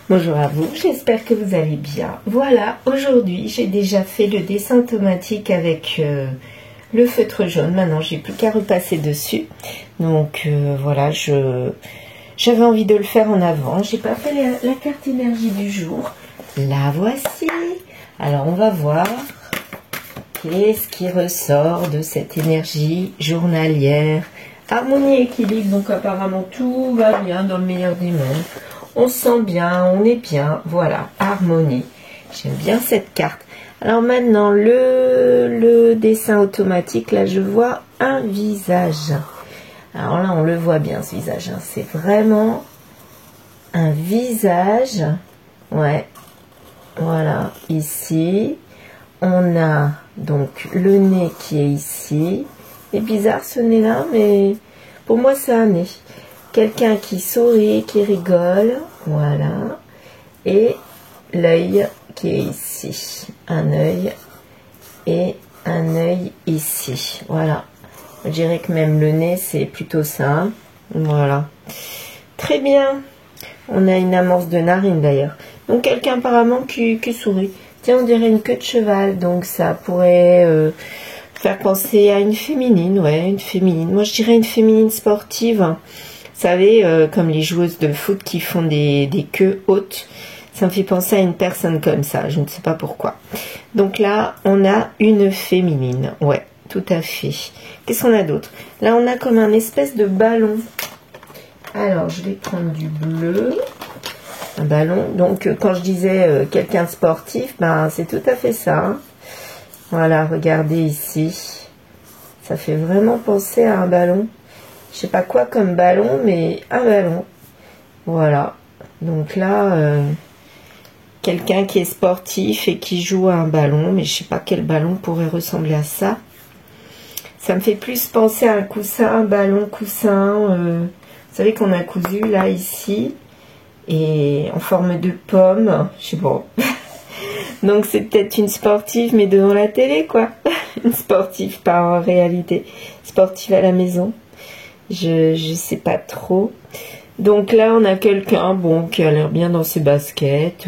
Bonjour à vous, j'espère que vous allez bien. Voilà, aujourd'hui j'ai déjà fait le dessin automatique avec le feutre jaune. Maintenant j'ai plus qu'à repasser dessus. Donc voilà, j'avais envie de le faire en avant. J'ai pas fait la carte énergie du jour. La voici. Alors on va voir qu'est-ce qui ressort de cette énergie journalière. Harmonie et équilibre, donc apparemment tout va bien dans le meilleur des mondes. On se sent bien, on est bien, voilà, harmonie. J'aime bien cette carte. Alors maintenant, le dessin automatique, là, je vois un visage. Alors là, on le voit bien, ce visage. Hein. C'est vraiment un visage. Ouais, voilà, ici. On a donc le nez qui est ici. C'est bizarre ce nez-là, mais pour moi, c'est un nez. Quelqu'un qui sourit, qui rigole, voilà, et l'œil qui est ici, un œil et un œil ici, voilà. Je dirais que même le nez, c'est plutôt ça, voilà. Très bien, on a une amorce de narine d'ailleurs. Donc quelqu'un apparemment qui sourit. Tiens, on dirait une queue de cheval, donc ça pourrait faire penser à une féminine, ouais, une féminine. Moi, je dirais une féminine sportive. Vous savez, comme les joueuses de foot qui font des queues hautes, ça me fait penser à une personne comme ça, je ne sais pas pourquoi. Donc là, on a une féminine, ouais, tout à fait. Qu'est-ce qu'on a d'autre? Là, on a comme un espèce de ballon. Alors, je vais prendre du bleu, un ballon. Donc, quand je disais quelqu'un de sportif, ben, c'est tout à fait ça. Hein. Voilà, regardez ici. Ça fait vraiment penser à un ballon. Je sais pas quoi comme ballon, mais un ballon. Voilà. Donc là, quelqu'un qui est sportif et qui joue à un ballon, mais je sais pas quel ballon pourrait ressembler à ça. Ça me fait plus penser à un coussin, un ballon coussin. Vous savez qu'on a cousu là, ici, et en forme de pomme. Je sais pas. Donc c'est peut-être une sportive, mais devant la télé, quoi. Une sportive, pas en réalité. Sportive à la maison. Je sais pas trop. Donc là, on a quelqu'un, bon, qui a l'air bien dans ses baskets.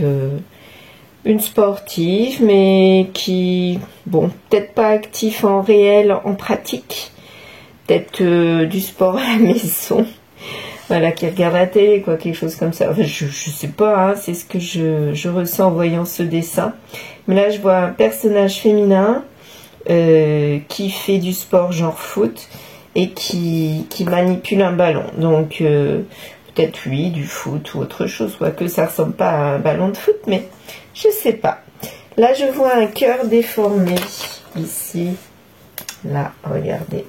Une sportive, mais qui, bon, peut-être pas actif en réel, en pratique. Peut-être du sport à la maison. Voilà, qui regarde la télé, quoi, quelque chose comme ça. Enfin, je sais pas, hein, c'est ce que je ressens en voyant ce dessin. Mais là, je vois un personnage féminin qui fait du sport genre foot. Et qui manipule un ballon. Donc, peut-être oui, du foot ou autre chose. Quoique ça ne ressemble pas à un ballon de foot, mais je sais pas. Là, je vois un cœur déformé. Ici. Là, regardez.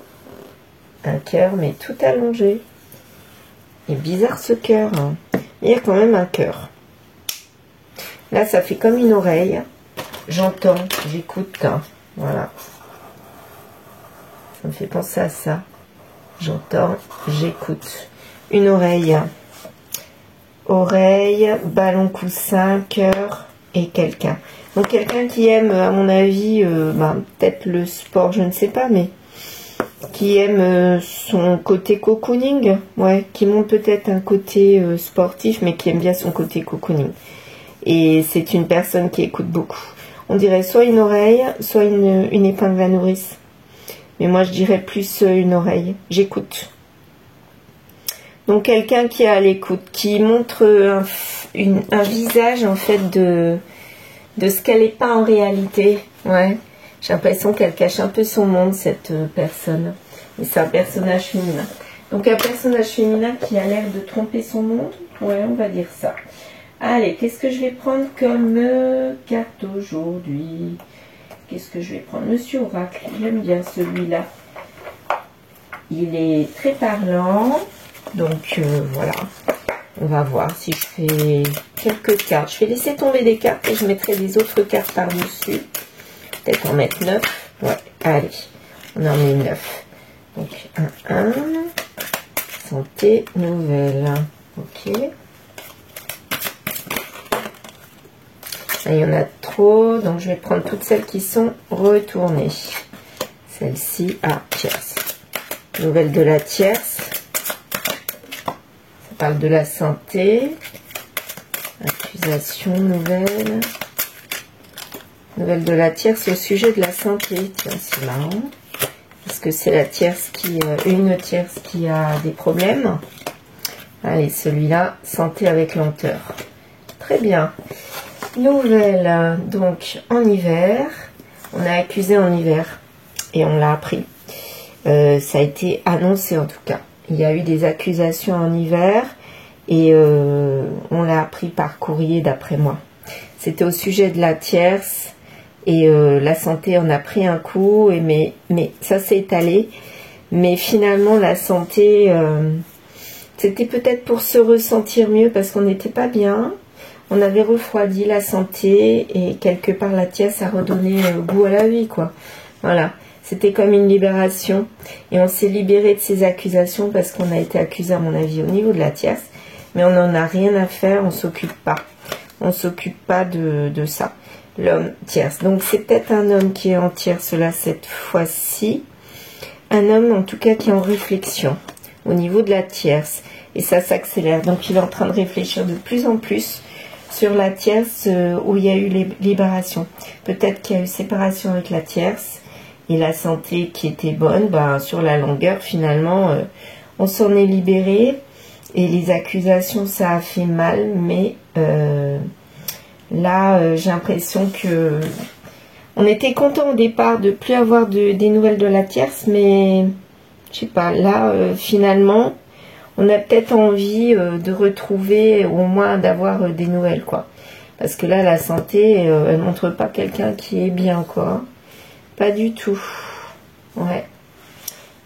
Un cœur, mais tout allongé. Il est bizarre ce cœur. Hein. Il y a quand même un cœur. Là, ça fait comme une oreille. J'entends, j'écoute. Hein. Voilà. Ça me fait penser à ça. J'entends, j'écoute. Une oreille. Oreille, ballon coussin, cœur et quelqu'un. Donc quelqu'un qui aime, à mon avis, peut-être le sport, je ne sais pas, mais qui aime son côté cocooning. Ouais, qui montre peut-être un côté sportif, mais qui aime bien son côté cocooning. Et c'est une personne qui écoute beaucoup. On dirait soit une oreille, soit une épingle à nourrice. Mais moi, je dirais plus une oreille. J'écoute. Donc, quelqu'un qui est à l'écoute, qui montre un visage, en fait, de ce qu'elle n'est pas en réalité. Ouais. J'ai l'impression qu'elle cache un peu son monde, cette personne. Et c'est un personnage féminin. Donc, un personnage féminin qui a l'air de tromper son monde. Ouais, on va dire ça. Allez, qu'est-ce que je vais prendre comme carte aujourd'hui ? Qu'est-ce que je vais prendre? Monsieur Oracle, j'aime bien celui-là. Il est très parlant. Donc voilà. On va voir si je fais quelques cartes. Je vais laisser tomber des cartes et je mettrai des autres cartes par-dessus. Peut-être en mettre 9. Ouais, allez. On en met 9. Donc 1. Santé nouvelle. Ok. Il y en a trop, donc je vais prendre toutes celles qui sont retournées. Celle-ci, tierce. Nouvelle de la tierce. Ça parle de la santé. accusation, nouvelle de la tierce au sujet de la santé. Tiens, c'est marrant. Est-ce que c'est la tierce une tierce qui a des problèmes? Allez, celui-là, santé avec lenteur. Très bien. Nouvelle, donc en hiver. On a accusé en hiver et on l'a appris. Ça a été annoncé en tout cas. Il y a eu des accusations en hiver et on l'a appris par courrier d'après moi. C'était au sujet de la tierce et la santé en a pris un coup, mais ça s'est étalé. Mais finalement la santé, c'était peut-être pour se ressentir mieux parce qu'on n'était pas bien. On avait refroidi la santé et quelque part la tierce a redonné goût à la vie, quoi. Voilà, c'était comme une libération et on s'est libéré de ces accusations parce qu'on a été accusé à mon avis au niveau de la tierce, mais on n'en a rien à faire, on s'occupe pas. On s'occupe pas de ça. L'homme tierce. Donc c'est peut-être un homme qui est en tierce là cette fois-ci. Un homme en tout cas qui est en réflexion au niveau de la tierce. Et ça s'accélère. Donc il est en train de réfléchir de plus en plus sur la tierce où il y a eu les libérations. Peut-être qu'il y a eu séparation avec la tierce et la santé qui était bonne. Ben, sur la longueur finalement on s'en est libéré. Et les accusations ça a fait mal. Mais là j'ai l'impression que on était content au départ de plus avoir des nouvelles de la tierce. Mais je sais pas, là finalement on a peut-être envie de retrouver, ou au moins d'avoir des nouvelles, quoi. Parce que là, la santé, elle montre pas quelqu'un qui est bien, quoi. Pas du tout. Ouais.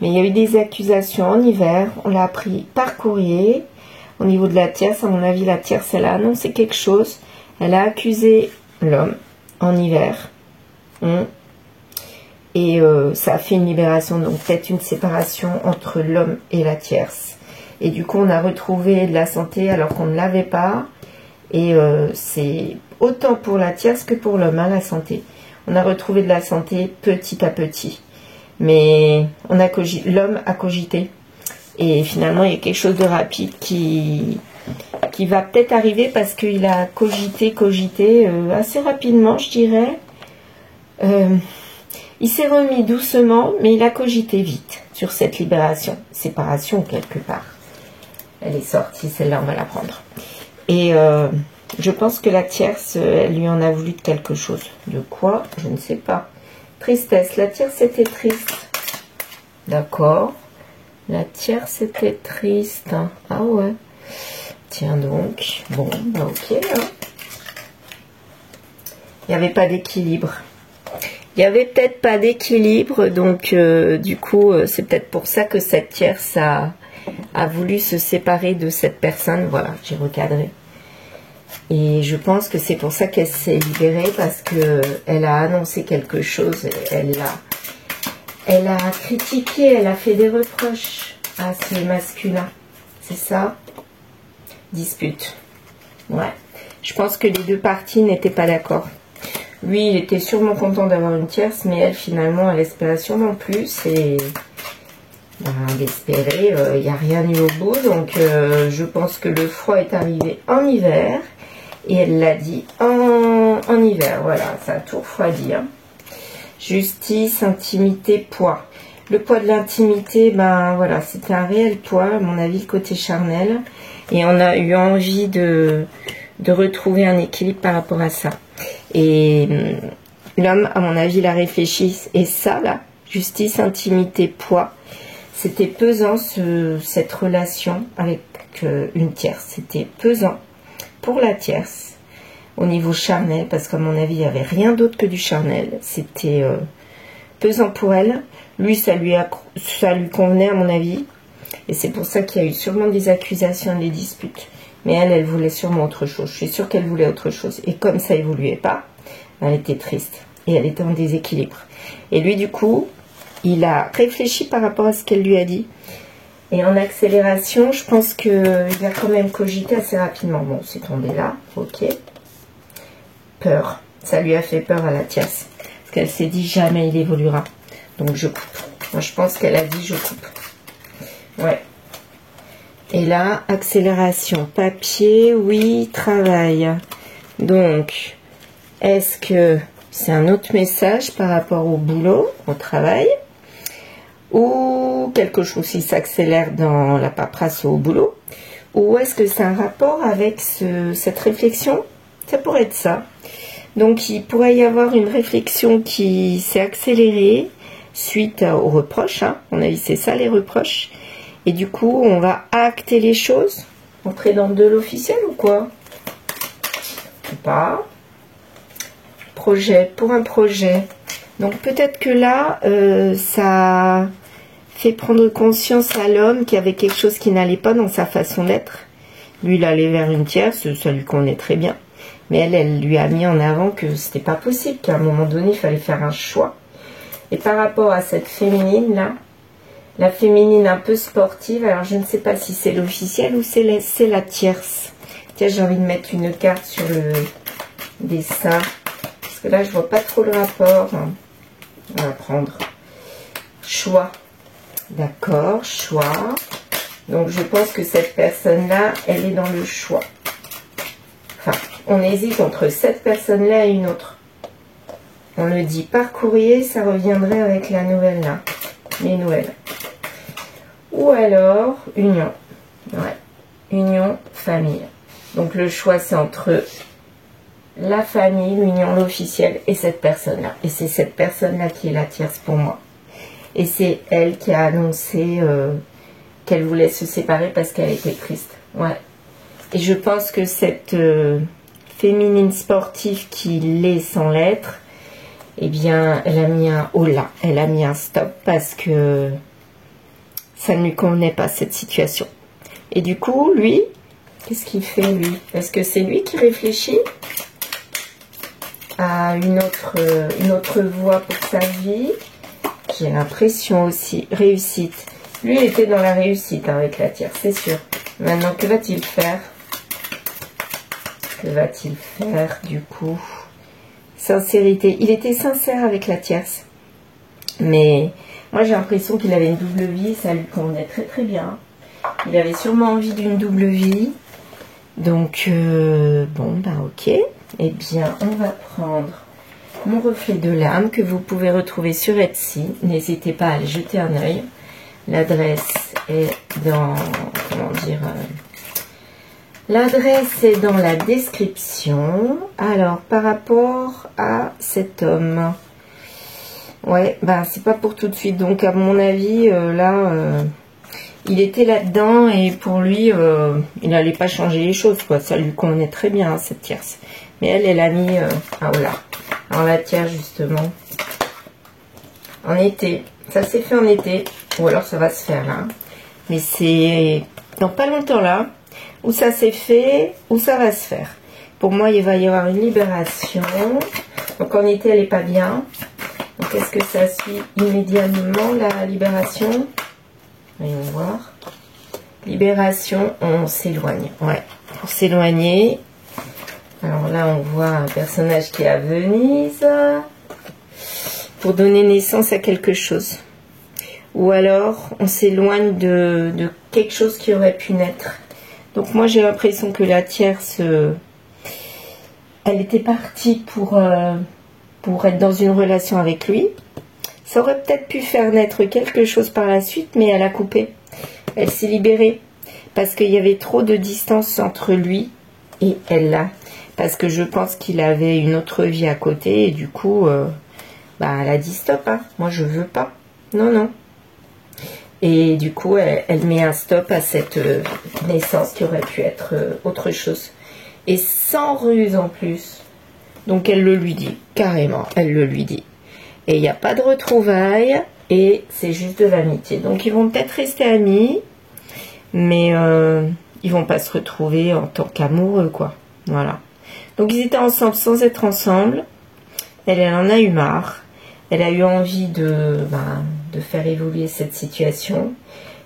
Mais il y a eu des accusations en hiver. On l'a appris par courrier. Au niveau de la tierce, à mon avis, la tierce, elle a annoncé quelque chose. Elle a accusé l'homme en hiver. Et ça a fait une libération, donc peut-être une séparation entre l'homme et la tierce. Et du coup, on a retrouvé de la santé alors qu'on ne l'avait pas. Et c'est autant pour la tierce que pour l'homme, hein, la santé. On a retrouvé de la santé petit à petit. Mais l'homme a cogité. Et finalement, il y a quelque chose de rapide qui va peut-être arriver parce qu'il a cogité assez rapidement, je dirais. Il s'est remis doucement, mais il a cogité vite sur cette libération. Séparation quelque part. Elle est sortie, celle-là, on va la prendre. Et je pense que la tierce, elle lui en a voulu de quelque chose. De quoi? Je ne sais pas. Tristesse. La tierce était triste. D'accord. La tierce était triste. Ah ouais. Tiens donc. Bon, bah ok. Hein. Il n'y avait pas d'équilibre. Il n'y avait peut-être pas d'équilibre. Donc, du coup, c'est peut-être pour ça que cette tierce a voulu se séparer de cette personne. Voilà, j'ai recadré. Et je pense que c'est pour ça qu'elle s'est libérée, parce que elle a annoncé quelque chose. Elle a critiqué, elle a fait des reproches à ce masculin. C'est ça? Dispute. Ouais. Je pense que les deux parties n'étaient pas d'accord. Lui, il était sûrement content d'avoir une tierce, mais elle, finalement, elle espérait sûrement plus. Et d'espérer, il n'y a rien eu au bout. Donc, je pense que le froid est arrivé en hiver. Et elle l'a dit en hiver. Voilà, ça a tout refroidi. Hein. Justice, intimité, poids. Le poids de l'intimité, ben voilà, c'était un réel poids, à mon avis, le côté charnel. Et on a eu envie de retrouver un équilibre par rapport à ça. Et l'homme, à mon avis, il a réfléchi. Et ça, là, justice, intimité, poids, c'était pesant, cette relation avec une tierce. C'était pesant pour la tierce, au niveau charnel, parce qu'à mon avis, il n'y avait rien d'autre que du charnel. C'était pesant pour elle. Lui, ça lui convenait, à mon avis. Et c'est pour ça qu'il y a eu sûrement des accusations, des disputes. Mais elle voulait sûrement autre chose. Je suis sûre qu'elle voulait autre chose. Et comme ça évoluait pas, elle était triste. Et elle était en déséquilibre. Et lui, du coup, il a réfléchi par rapport à ce qu'elle lui a dit. Et en accélération, je pense qu'il a quand même cogité assez rapidement. Bon, c'est tombé là. Ok. Peur. Ça lui a fait peur à la tierce. Parce qu'elle s'est dit, jamais il évoluera. Donc, je coupe. Moi, je pense qu'elle a dit, je coupe. Ouais. Et là, accélération. Papier, oui, travail. Donc, est-ce que c'est un autre message par rapport au boulot, au travail, ou quelque chose qui s'accélère dans la paperasse au boulot, ou est-ce que c'est un rapport avec cette réflexion? Ça pourrait être ça. Donc, il pourrait y avoir une réflexion qui s'est accélérée suite aux reproches. Hein. À mon avis, c'est ça, les reproches. Et du coup, on va acter les choses. Entrer dans de l'officiel ou quoi? Ou pas. Projet, pour un projet. Donc, peut-être que là, ça fait prendre conscience à l'homme qu'il y avait quelque chose qui n'allait pas dans sa façon d'être. Lui, il allait vers une tierce, ça lui connaît très bien. Mais elle lui a mis en avant que c'était pas possible, qu'à un moment donné, il fallait faire un choix. Et par rapport à cette féminine là, la féminine un peu sportive, alors je ne sais pas si c'est l'officiel ou c'est la tierce. Tiens, j'ai envie de mettre une carte sur le dessin, parce que là je vois pas trop le rapport. On va prendre choix. D'accord, choix. Donc je pense que cette personne là, elle est dans le choix. Enfin, on hésite entre cette personne là et une autre. On le dit par courrier, ça reviendrait avec la nouvelle là, les nouvelles. Ou alors, union. Ouais, union, famille. Donc le choix, c'est entre la famille, l'union, l'officiel et cette personne-là. Et c'est cette personne-là qui est la tierce pour moi. Et c'est elle qui a annoncé qu'elle voulait se séparer parce qu'elle était triste. Ouais. Et je pense que cette féminine sportive qui l'est sans l'être, eh bien, elle a mis un holà, elle a mis un stop parce que ça ne lui convenait pas cette situation. Et du coup, lui, qu'est-ce qu'il fait lui? Est-ce que c'est lui qui réfléchit à une autre voie pour sa vie? J'ai l'impression aussi, réussite. Lui, il était dans la réussite avec la tierce, c'est sûr. Maintenant, que va-t-il faire? Que va-t-il faire du coup? Sincérité. Il était sincère avec la tierce. Mais moi, j'ai l'impression qu'il avait une double vie. Ça lui convenait très très bien. Il avait sûrement envie d'une double vie. Donc, bon, ben ok. Eh bien, on va prendre mon reflet de l'âme que vous pouvez retrouver sur Etsy. N'hésitez pas à aller jeter un œil. L'adresse est dans... Comment dire... L'adresse est dans la description. Alors, par rapport à cet homme, ouais, ben c'est pas pour tout de suite. Donc, à mon avis, il était là-dedans et pour lui, il n'allait pas changer les choses, quoi. Ça lui convenait très bien, hein, cette tierce. Mais elle a mis, voilà. Alors la tierce, justement, en été. Ça s'est fait en été, ou alors ça va se faire là. Mais c'est dans pas longtemps là. Où ça s'est fait, où ça va se faire. Pour moi, il va y avoir une libération. Donc en été, elle n'est pas bien. Donc est-ce que ça suit immédiatement la libération? Voyons voir. Libération, on s'éloigne. Ouais, pour s'éloigner. Alors là, on voit un personnage qui est à Venise. Pour donner naissance à quelque chose. Ou alors, on s'éloigne de quelque chose qui aurait pu naître. Donc moi j'ai l'impression que la tierce, elle était partie pour être dans une relation avec lui. Ça aurait peut-être pu faire naître quelque chose par la suite, mais elle a coupé. Elle s'est libérée parce qu'il y avait trop de distance entre lui et elle là. Parce que je pense qu'il avait une autre vie à côté et du coup, elle a dit stop, hein. Moi je veux pas. Non, non. Et du coup, elle met un stop à cette naissance qui aurait pu être autre chose. Et sans ruse en plus. Donc elle le lui dit, carrément, elle le lui dit. Et il n'y a pas de retrouvailles, et c'est juste de l'amitié. Donc ils vont peut-être rester amis, mais ils vont pas se retrouver en tant qu'amoureux, quoi. Voilà. Donc ils étaient ensemble sans être ensemble. Elle en a eu marre. Elle a eu envie de faire évoluer cette situation.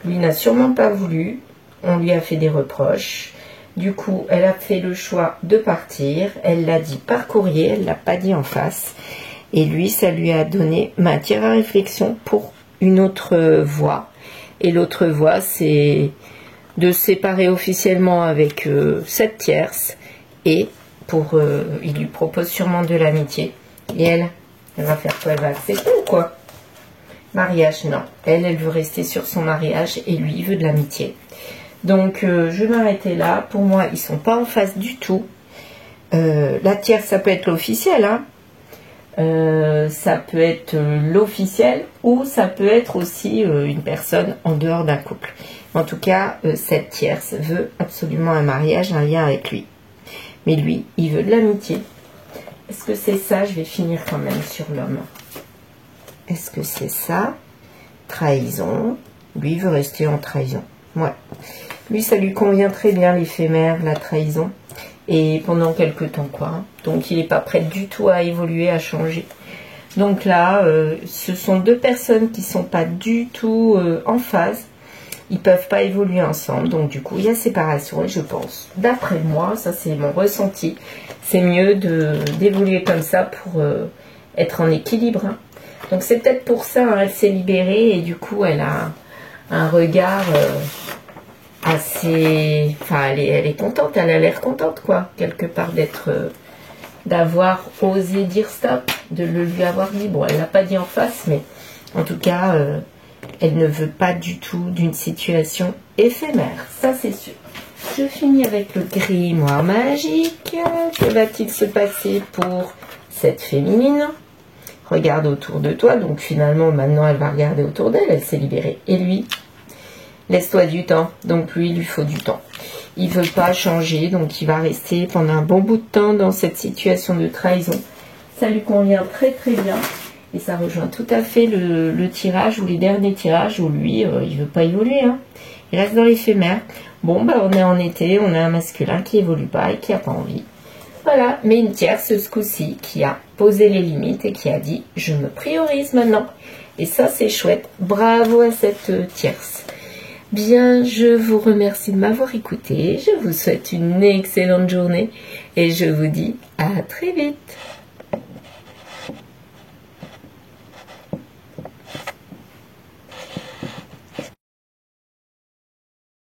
Lui n'a sûrement pas voulu. On lui a fait des reproches. Du coup, elle a fait le choix de partir. Elle l'a dit par courrier, elle ne l'a pas dit en face. Et lui, ça lui a donné matière à réflexion pour une autre voie. Et l'autre voie, c'est de se séparer officiellement avec cette tierce et il lui propose sûrement de l'amitié. Et elle va faire quoi? Elle va accepter ou quoi? Mariage, non. Elle veut rester sur son mariage et lui, il veut de l'amitié. Donc, je vais m'arrêter là. Pour moi, ils sont pas en face du tout. La tierce, ça peut être l'officiel, hein. Ça peut être l'officiel ou ça peut être aussi une personne en dehors d'un couple. En tout cas, cette tierce veut absolument un mariage, un lien avec lui. Mais lui, il veut de l'amitié. Est-ce que c'est ça? Je vais finir quand même sur l'homme. Est-ce que c'est ça? Trahison. Lui, il veut rester en trahison. Ouais. Lui, ça lui convient très bien, l'éphémère, la trahison. Et pendant quelques temps, quoi. Hein. Donc, il n'est pas prêt du tout à évoluer, à changer. Donc là, ce sont deux personnes qui ne sont pas du tout en phase. Ils ne peuvent pas évoluer ensemble. Donc, du coup, il y a séparation. Et je pense, d'après moi, ça c'est mon ressenti, c'est mieux d'évoluer comme ça pour être en équilibre. Hein. Donc, c'est peut-être pour ça, hein, elle s'est libérée. Et du coup, elle a un regard... assez, enfin elle est contente, elle a l'air contente quoi, quelque part d'avoir osé dire stop, de le lui avoir dit. Bon, elle l'a pas dit en face, mais en tout cas elle ne veut pas du tout d'une situation éphémère, ça c'est sûr. Je finis avec le grimoire magique. Que va-t-il se passer pour cette féminine? Regarde autour de toi. Donc finalement maintenant elle va regarder autour d'elle, elle s'est libérée. Et lui, laisse-toi du temps. Donc lui, il lui faut du temps. Il veut pas changer, donc il va rester pendant un bon bout de temps dans cette situation de trahison. Ça lui convient très très bien. Et ça rejoint tout à fait le tirage ou les derniers tirages où lui, il veut pas évoluer. Hein. Il reste dans l'éphémère. Bon, bah on est en été, on a un masculin qui évolue pas et qui a pas envie. Voilà, mais une tierce ce coup-ci qui a posé les limites et qui a dit « je me priorise maintenant ». Et ça, c'est chouette. Bravo à cette tierce. Bien, je vous remercie de m'avoir écouté. Je vous souhaite une excellente journée et je vous dis à très vite.